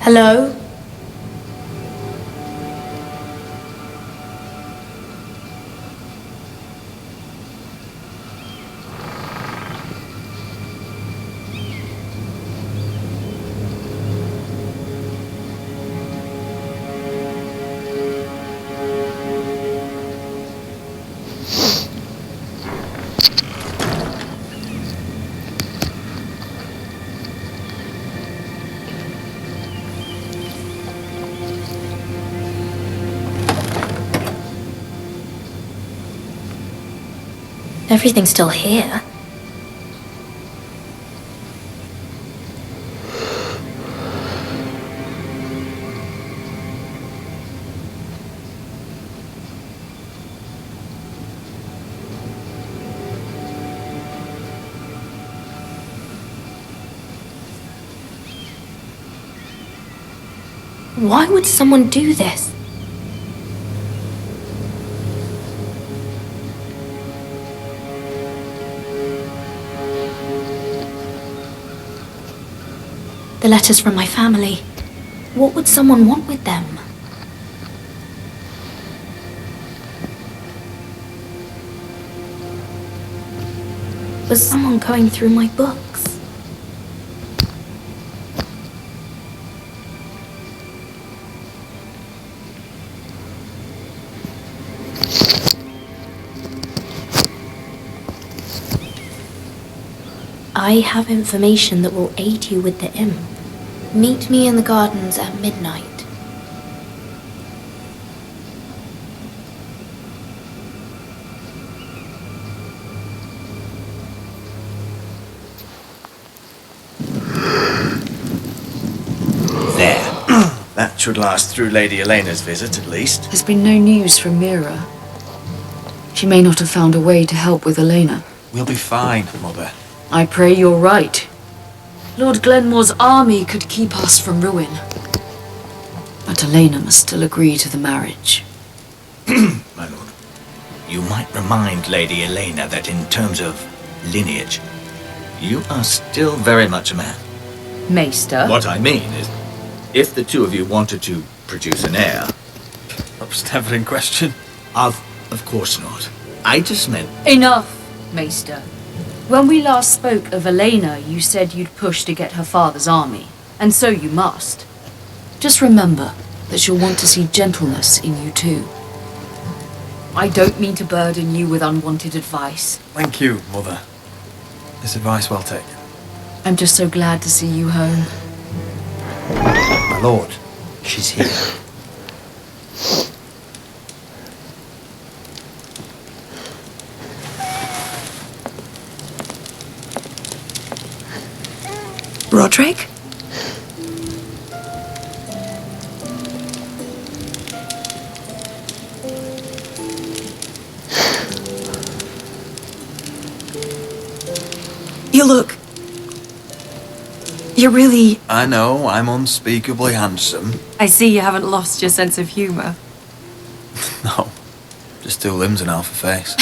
Hello? Everything's still here. Why would someone do this? The letters from my family. What would someone want with them? Was someone going through my books? I have information that will aid you with the imp. Meet me in the gardens at midnight. There. That should last through Lady Elena's visit, at least. There's been no news from Mira. She may not have found a way to help with Elena. We'll be fine, Mother. I pray you're right. Lord Glenmore's army could keep us from ruin. But Elena must still agree to the marriage. My lord, you might remind Lady Elena that in terms of lineage, you are still very much a man. Maester? What I mean is, if the two of you wanted to produce an heir... That was never in question. Of course not. I just meant... Enough, Maester. When we last spoke of Elena, you said you'd push to get her father's army, and so you must. Just remember that she'll want to see gentleness in you too. I don't mean to burden you with unwanted advice. Thank you, Mother. This advice well taken. I'm just so glad to see you home. My lord, she's here. Roderick? You look... You're really... I know, I'm unspeakably handsome. I see you haven't lost your sense of humour. No, just two limbs and half a face.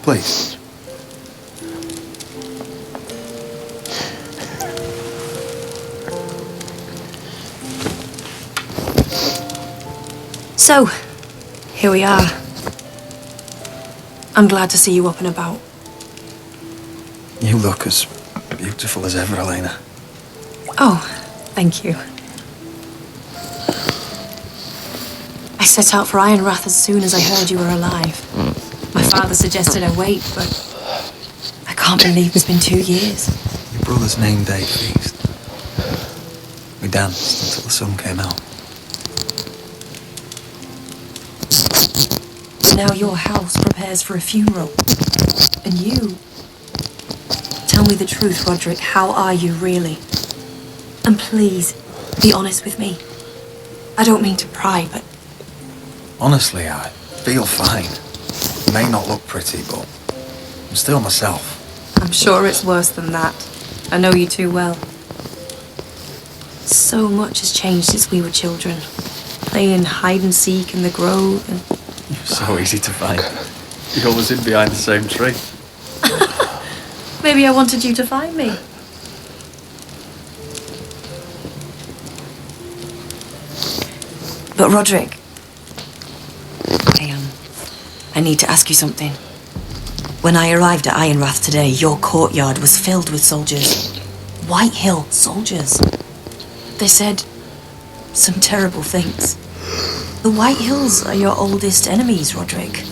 Please. So, here we are. I'm glad to see you up and about. You look as beautiful as ever, Elena. Oh, thank you. I set out for Ironrath as soon as I heard you were alive. My father suggested I wait, but I can't believe it's been 2 years. Your brother's name day feast. We danced until the sun came out. Now your house prepares for a funeral. And you... Tell me the truth, Roderick. How are you, really? And please, be honest with me. I don't mean to pry, but... Honestly, I feel fine. It may not look pretty, but I'm still myself. I'm sure it's worse than that. I know you too well. So much has changed since we were children. Playing hide and seek in the grove and... You're so easy to find. You always hid behind the same tree. Maybe I wanted you to find me. But Roderick, I need to ask you something. When I arrived at Ironrath today, your courtyard was filled with soldiers. White Hill soldiers. They said some terrible things. The White Hills are your oldest enemies, Roderick.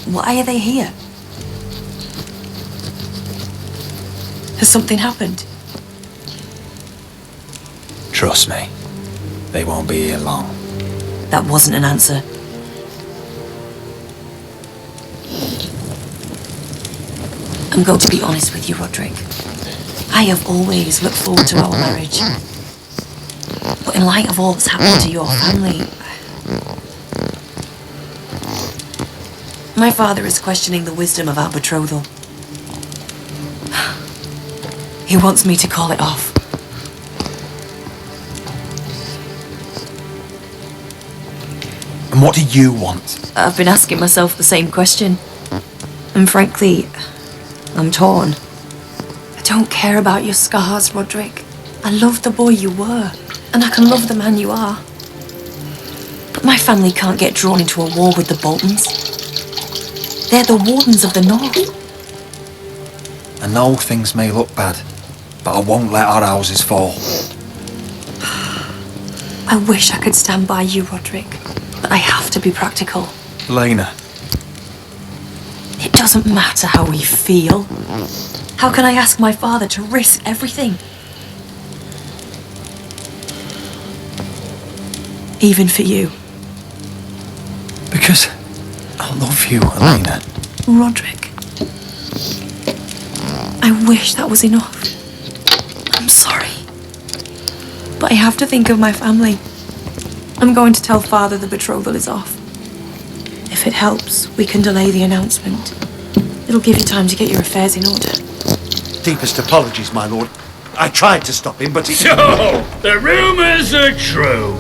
Why are they here? Has something happened? Trust me, they won't be here long. That wasn't an answer. I'm going to be honest with you, Roderick. I have always looked forward to our marriage. But in light of all that's happened to your family, my father is questioning the wisdom of our betrothal. He wants me to call it off. And what do you want? I've been asking myself the same question. And frankly, I'm torn. I don't care about your scars, Roderick. I love the boy you were, and I can love the man you are. But my family can't get drawn into a war with the Boltons. They're the Wardens of the North. I know things may look bad, but I won't let our houses fall. I wish I could stand by you, Roderick, but I have to be practical. Lena. It doesn't matter how we feel. How can I ask my father to risk everything? Even for you. Because I love you, Elena. Roderick. I wish that was enough. I'm sorry. But I have to think of my family. I'm going to tell Father the betrothal is off. If it helps, we can delay the announcement. It'll give you time to get your affairs in order. Deepest apologies, my lord. I tried to stop him, but he... So, the rumours are true.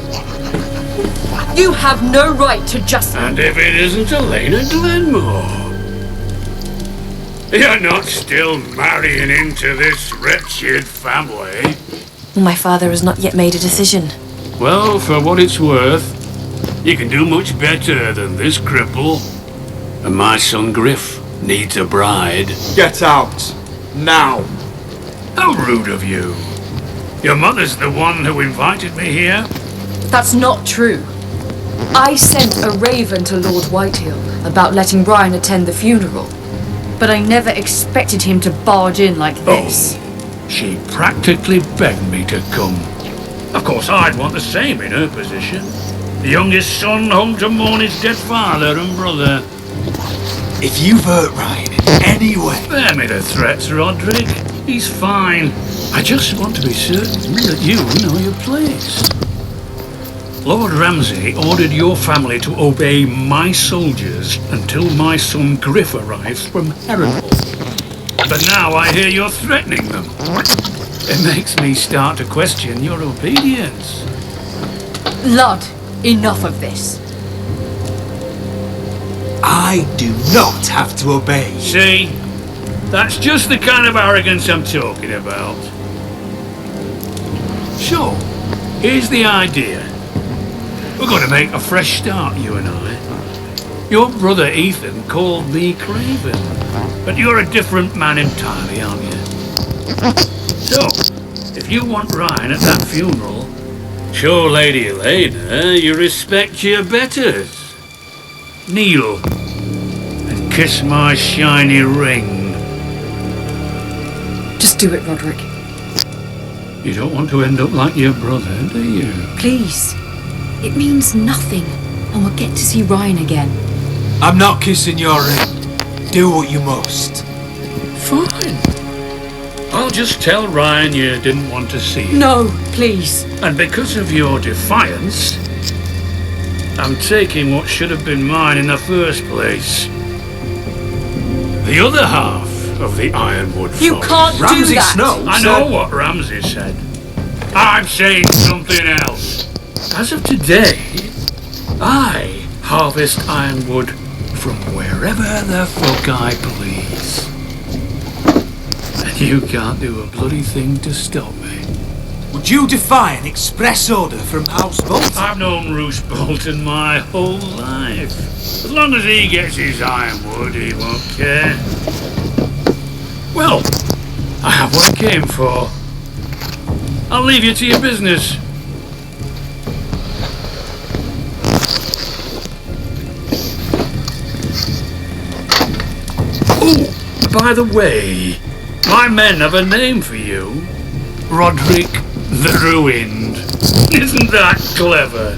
You have no right to just... And if it isn't Elena Glenmore? You're not still marrying into this wretched family. My father has not yet made a decision. Well, for what it's worth, you can do much better than this cripple. And my son Griff needs a bride. Get out! Now! How rude of you. Your mother's the one who invited me here. That's not true. I sent a raven to Lord Whitehill about letting Brian attend the funeral. But I never expected him to barge in like this. Oh, she practically begged me to come. Of course, I'd want the same in her position. The youngest son home to mourn his dead father and brother. If you've hurt Ryan in any way... Spare me the threats, Roderick. He's fine. I just want to be certain that you know your place. Lord Ramsay ordered your family to obey my soldiers until my son Griff arrives from Harrenhal. But now I hear you're threatening them. It makes me start to question your obedience. Lud, enough of this. I do not have to obey. See? That's just the kind of arrogance I'm talking about. So, here's the idea. We're going to make a fresh start, you and I. Your brother Ethan called me Craven, but you're a different man entirely, aren't you? So, if you want Ryan at that funeral, show Lady Elena you respect your betters. Kneel and kiss my shiny ring. Just do it, Roderick. You don't want to end up like your brother, do you? Please. It means nothing, and we'll get to see Ryan again. I'm not kissing your ring. Do what you must. Fine. I'll just tell Ryan you didn't want to see him. No, please. And because of your defiance, I'm taking what should have been mine in the first place. The other half of the Ironwood Forest. You can't do that. Snow I know what Ramsay said. I'm saying something else. As of today, I harvest ironwood from wherever the fuck I please. And you can't do a bloody thing to stop me. Would Would you defy an express order from House Bolton? I've known Roose Bolton my whole life. As long as he gets his ironwood, he won't care. Well, I have what I came for. I'll leave you to your business. Oh, by the way, my men have a name for you. Roderick the Ruined. Isn't that clever?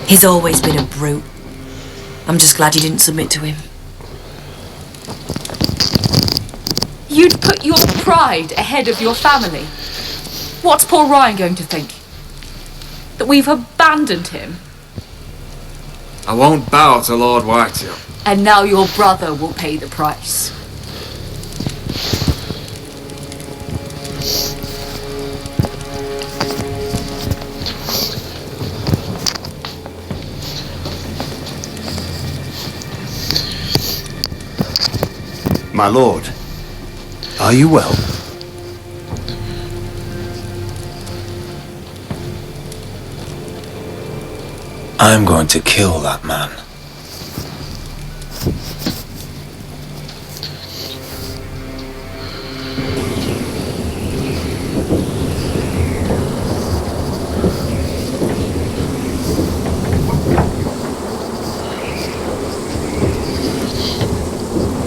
He's always been a brute. I'm just glad you didn't submit to him. You'd put your pride ahead of your family. What's poor Ryan going to think? That we've abandoned him? I won't bow to Lord Whitetail. And now your brother will pay the price. My lord, are you well? I'm going to kill that man.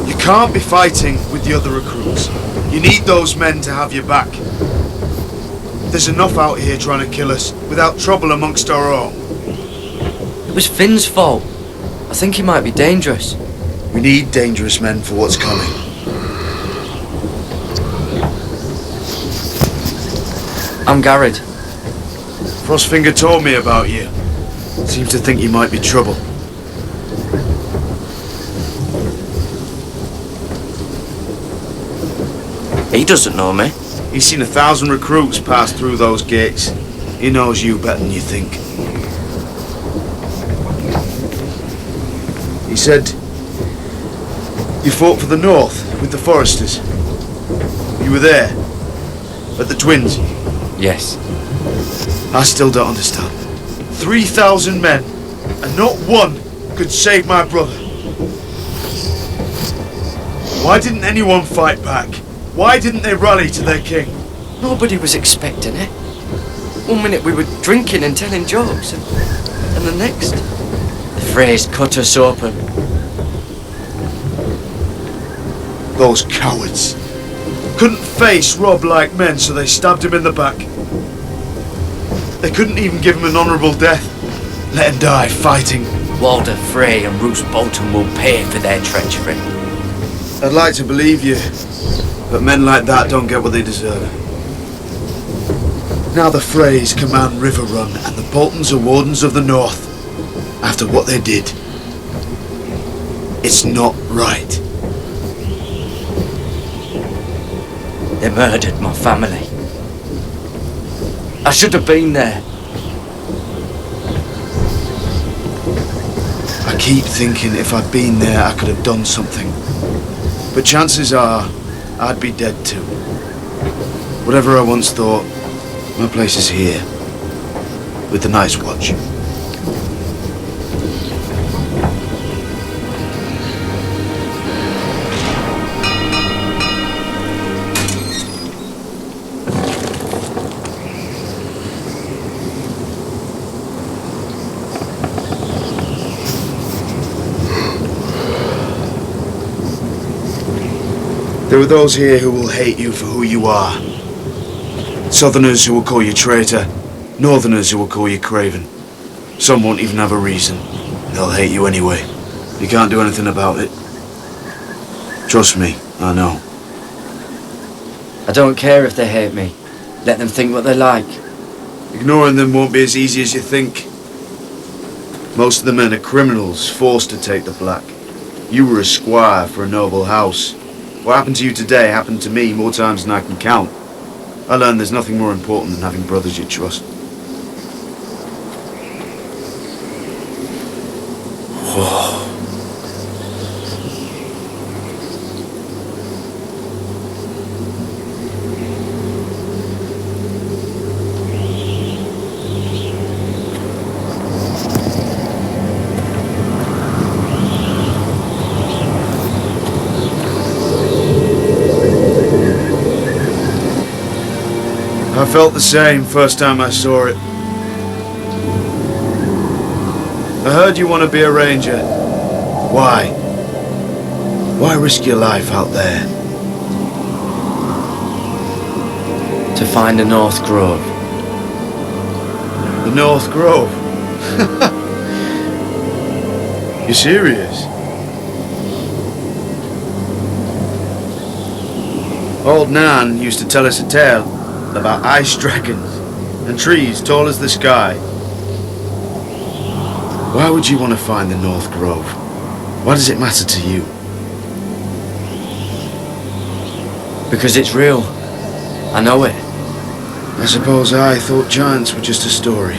You can't be fighting with the other recruits. You need those men to have your back. There's enough out here trying to kill us without trouble amongst our own. It was Finn's fault. I think he might be dangerous. We need dangerous men for what's coming. I'm Garrett. Frostfinger told me about you. Seems to think you might be trouble. He doesn't know me. He's seen 1,000 recruits pass through those gates. He knows you better than you think. He said you fought for the North with the Foresters. You were there at the Twins. Yes. I still don't understand. 3,000 men, and not one could save my brother. Why didn't anyone fight back? Why didn't they rally to their king? Nobody was expecting it. One minute we were drinking and telling jokes, and the next, the Freys cut us open. Those cowards. Couldn't face Rob like men, so they stabbed him in the back. They couldn't even give him an honourable death. Let him die fighting. Walder Frey and Roose Bolton will pay for their treachery. I'd like to believe you, but men like that don't get what they deserve. Now the Freys command River Run, and the Boltons are Wardens of the North. After what they did, it's not right. They murdered my family. I should have been there. I keep thinking if I'd been there, I could have done something. But chances are, I'd be dead too. Whatever I once thought, my place is here, with the Night's Watch. There are those here who will hate you for who you are. Southerners who will call you traitor, Northerners who will call you craven. Some won't even have a reason. They'll hate you anyway. You can't do anything about it. Trust me, I know. I don't care if they hate me. Let them think what they like. Ignoring them won't be as easy as you think. Most of the men are criminals, forced to take the black. You were a squire for a noble house. What happened to you today happened to me more times than I can count. I learned there's nothing more important than having brothers you trust. Whoa. felt the same first time I saw it. I heard you want to be a ranger. Why? Why risk your life out there? To find the North Grove. The North Grove? You serious? Old Nan used to tell us a tale about ice dragons and trees tall as the sky. Why would you want to find the North Grove? Why does it matter to you? Because it's real. I know it. I suppose I thought giants were just a story.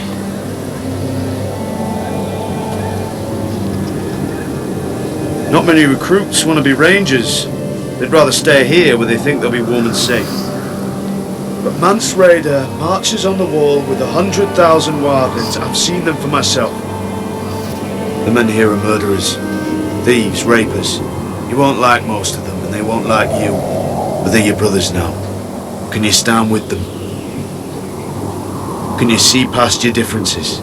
Not many recruits want to be rangers. They'd rather stay here where they think they'll be warm and safe. But Mance Rayder marches on the wall with 100,000 wildlings. I've seen them for myself. The men here are murderers, thieves, rapers. You won't like most of them, and they won't like you. But they're your brothers now. Can you stand with them? Can you see past your differences?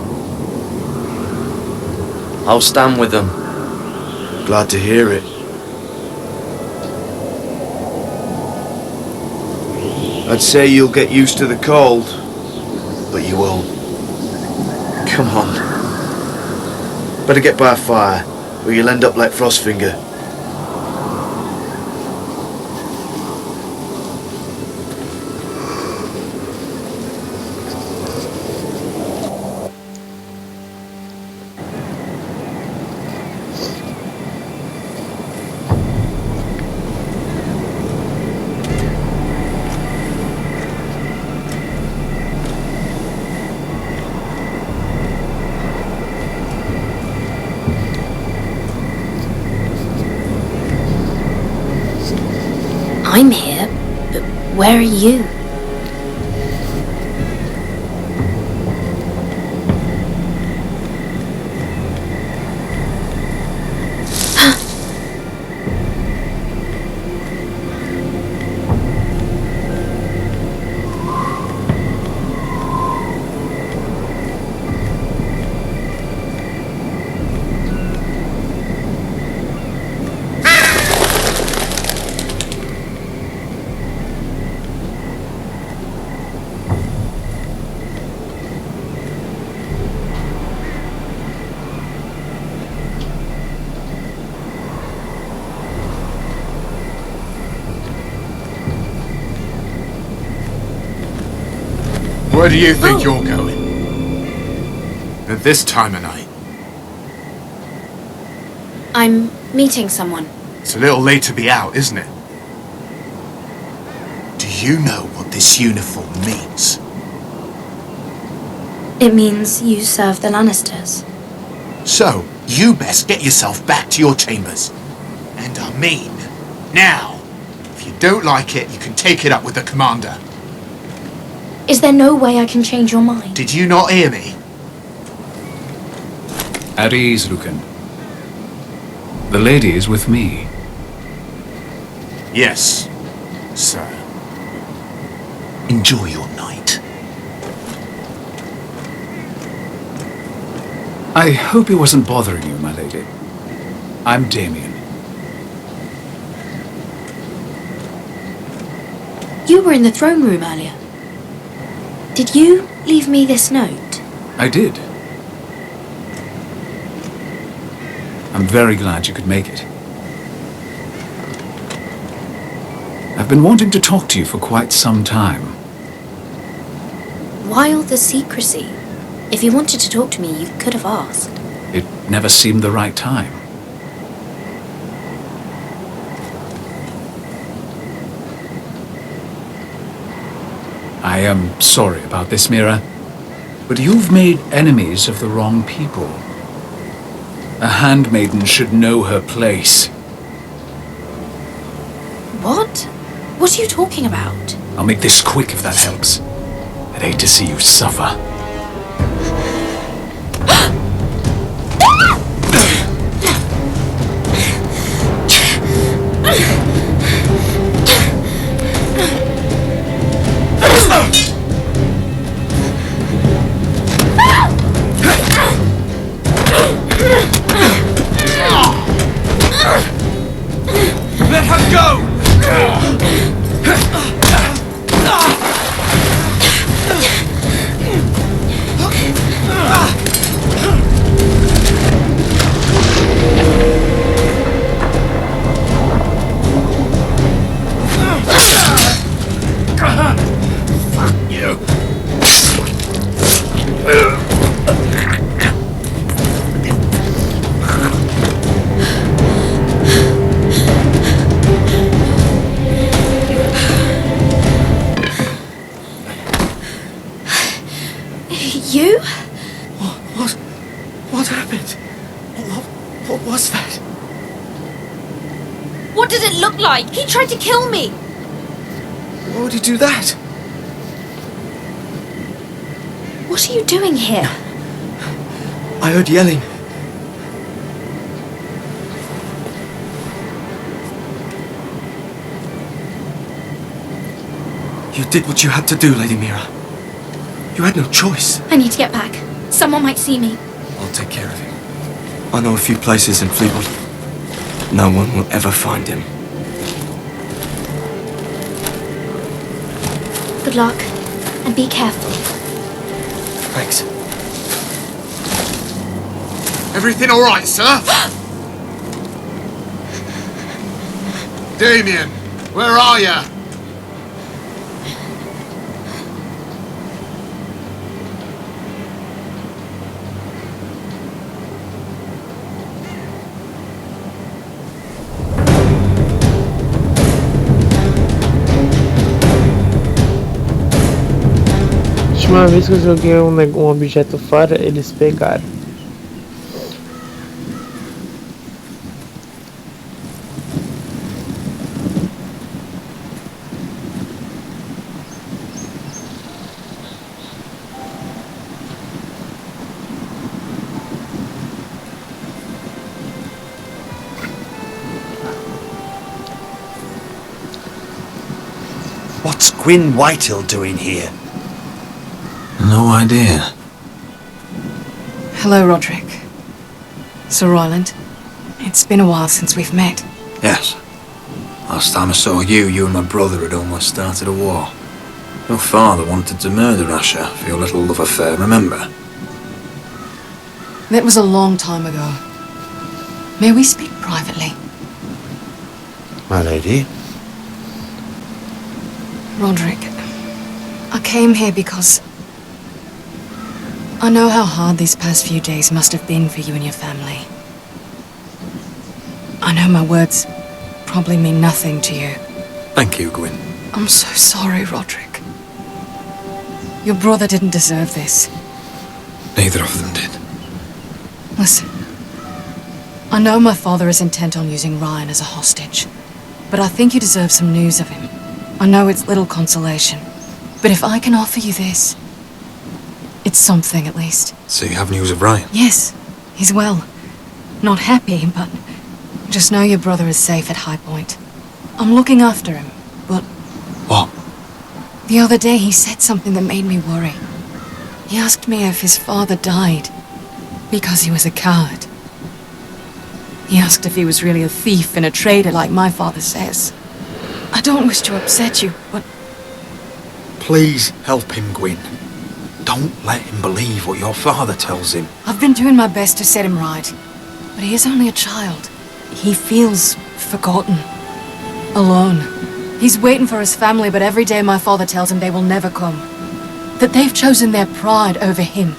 I'll stand with them. Glad to hear it. I'd say you'll get used to the cold, but you won't. Come on. Better get by a fire, or you'll end up like Frostfinger. I'm here, but where are you? Where do you think you're going? At this time of night? I'm meeting someone. It's a little late to be out, isn't it? Do you know what this uniform means? It means you serve the Lannisters. So, you best get yourself back to your chambers. And I mean, now. If you don't like it, you can take it up with the commander. Is there no way I can change your mind? Did you not hear me? At ease, Lucan. The lady is with me. Yes, sir. Enjoy your night. I hope he wasn't bothering you, my lady. I'm Damien. You were in the throne room earlier. Did you leave me this note? I did. I'm very glad you could make it. I've been wanting to talk to you for quite some time. Why all the secrecy? If you wanted to talk to me, you could have asked. It never seemed the right time. I am sorry about this, Mira, but you've made enemies of the wrong people. A handmaiden should know her place. What? What are you talking about? I'll make this quick if that helps. I'd hate to see you suffer. You? What happened? What was that? What did it look like? He tried to kill me. Why would he do that? What are you doing here? I heard yelling. You did what you had to do, Lady Mira. You had no choice. I need to get back. Someone might see me. I'll take care of him. I know a few places in Fleetwood. No one will ever find him. Good luck, and be careful. Thanks. Everything all right, sir? Damien, where are you? Última vez que eu joguei um objeto fora, eles pegaram. What's Gwyn Whitehill doing here? No idea. Hello, Roderick. Sir Roland. It's been a while since we've met. Yes. Last time I saw you, you and my brother had almost started a war. Your father wanted to murder Asher for your little love affair, remember? That was a long time ago. May we speak privately? My lady? Roderick, I came here because I know how hard these past few days must have been for you and your family. I know my words probably mean nothing to you. Thank you, Gwyn. I'm so sorry, Roderick. Your brother didn't deserve this. Neither of them did. Listen, I know my father is intent on using Ryan as a hostage, but I think you deserve some news of him. I know it's little consolation, but if I can offer you this, it's something at least. So you have news of Ryan? Yes, he's well. Not happy, but just know your brother is safe at High Point. I'm looking after him, but... What? The other day he said something that made me worry. He asked me if his father died because he was a coward. He asked if he was really a thief and a traitor like my father says. I don't wish to upset you, but... Please help him, Gwyn. Don't let him believe what your father tells him. I've been doing my best to set him right, but he is only a child. He feels forgotten, alone. He's waiting for his family, but every day my father tells him they will never come. That they've chosen their pride over him.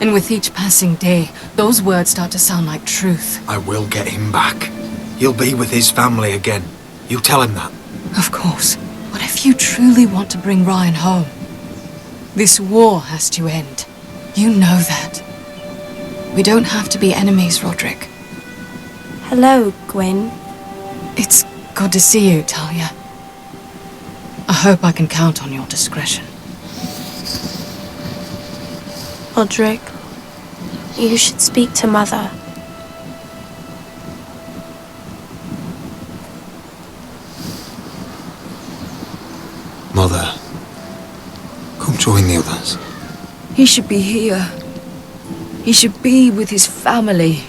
And with each passing day, those words start to sound like truth. I will get him back. He'll be with his family again. You tell him that. Of course. But if you truly want to bring Ryan home, this war has to end. You know that. We don't have to be enemies, Roderick. Hello, Gwyn. It's good to see you, Talia. I hope I can count on your discretion. Roderick, you should speak to Mother. Mother, come join the others. He should be here. He should be with his family.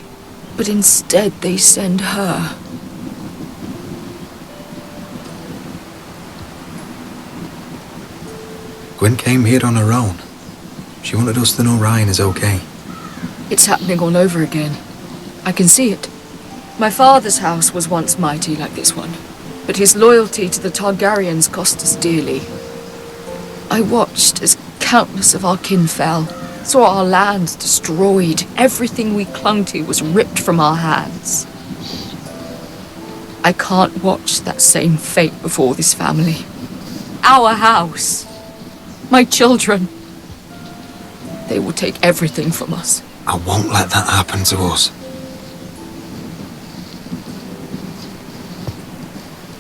But instead they send her. Gwyn came here on her own. She wanted us to know Ryan is okay. It's happening all over again. I can see it. My father's house was once mighty like this one, but his loyalty to the Targaryens cost us dearly. I watched as countless of our kin fell, saw our lands destroyed, everything we clung to was ripped from our hands. I can't watch that same fate before this family. Our house. My children. They will take everything from us. I won't let that happen to us.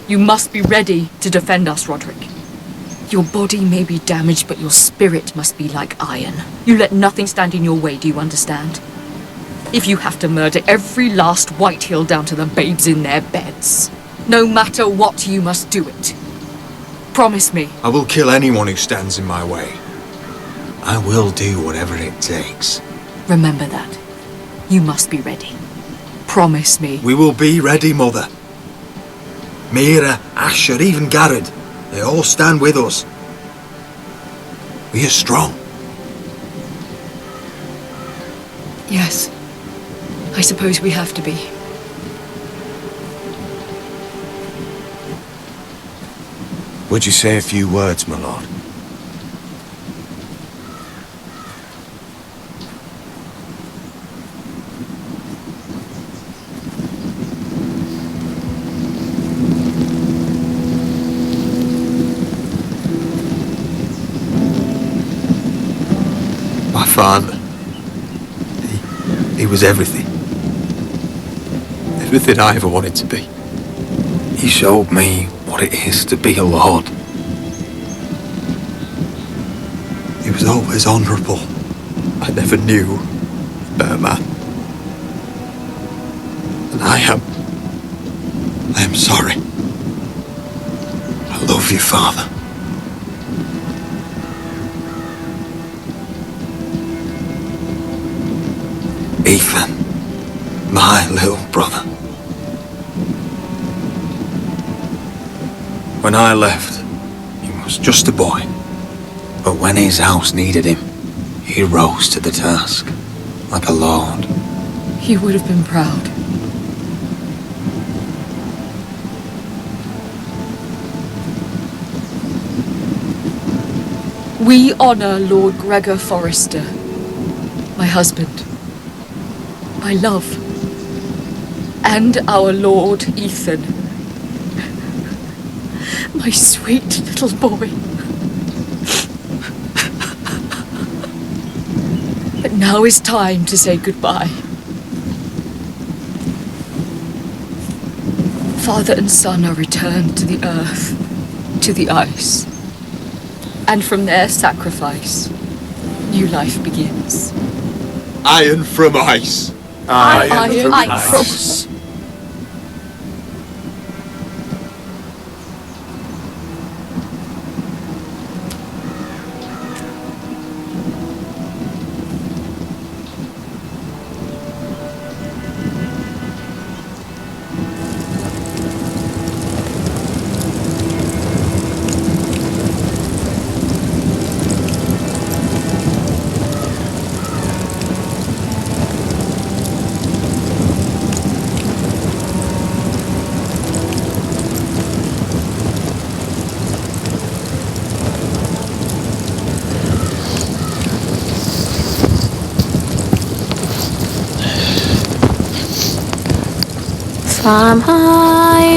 You must be ready to defend us, Roderick. Your body may be damaged, but your spirit must be like iron. You let nothing stand in your way, do you understand? If you have to murder every last Whitehill down to the babes in their beds, no matter what, you must do it. Promise me. I will kill anyone who stands in my way. I will do whatever it takes. Remember that. You must be ready. Promise me. We will be ready, Mother. Mira, Asher, even Garrett, they all stand with us. We are strong. Yes. I suppose we have to be. Would you say a few words, my lord? My father, he was everything. Everything I ever wanted to be. He showed me what it is to be a lord. He was always honourable. I never knew a better man. And I am sorry. I love you, Father. Ethan, my little brother. When I left, he was just a boy. But when his house needed him, he rose to the task, like a lord. He would have been proud. We honour Lord Gregor Forrester, my husband, my love, and our Lord Ethan, my sweet little boy. But now is time to say goodbye. Father and son are returned to the earth, to the ice. And from their sacrifice, new life begins. Iron from ice. Iron from ice.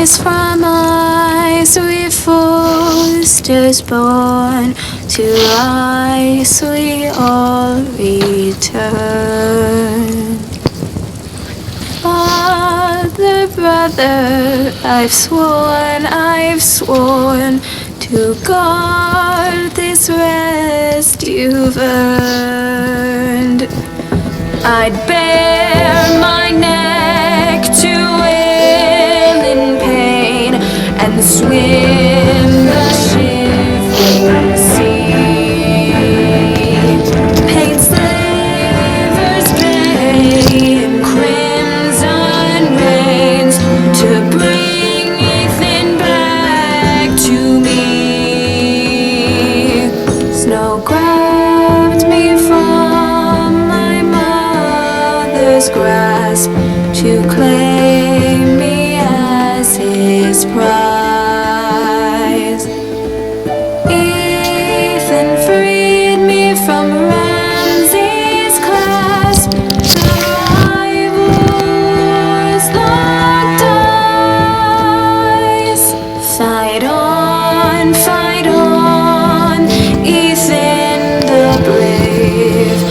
From ice we foesters born, to ice we all return. Father, brother, I've sworn to guard this rest you've earned. I'd bare my neck to and swim the shivering sea. Paint slivers gray in crimson rains to bring Ethan back to me. Snow grabbed me from my mother's grasp to claim me as his prize. Ethan freed me from Ramsay's clasp. The rivals locked eyes. Fight on, Ethan the brave.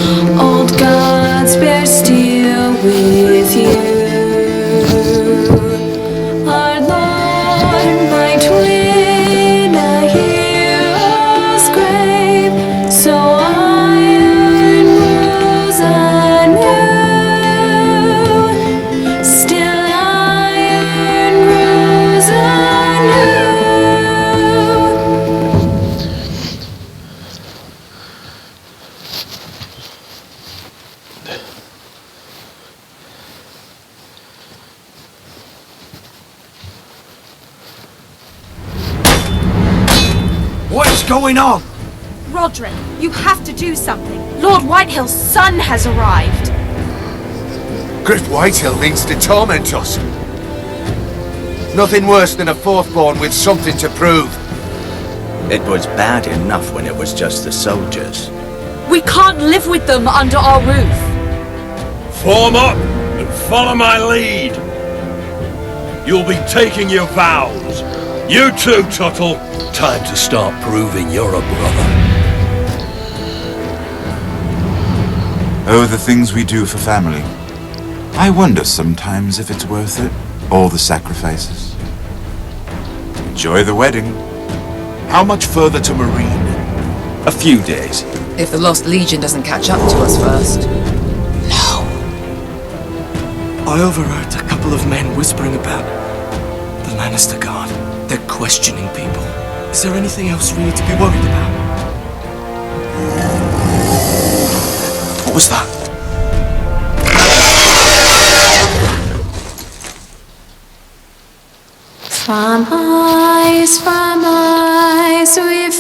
What's going on? Roderick, you have to do something. Lord Whitehill's son has arrived. Griff Whitehill means to torment us. Nothing worse than a fourth-born with something to prove. It was bad enough when it was just the soldiers. We can't live with them under our roof. Form up and follow my lead. You'll be taking your vows. You too, Tuttle. Time to start proving you're a brother. Oh, the things we do for family. I wonder sometimes if it's worth it. All the sacrifices. Enjoy the wedding. How much further to Marine? A few days. If the Lost Legion doesn't catch up to us first. I overheard a couple of men whispering about the Lannister Guard. They're questioning people. Is there anything else we need to be worried about? What was that? From eyes we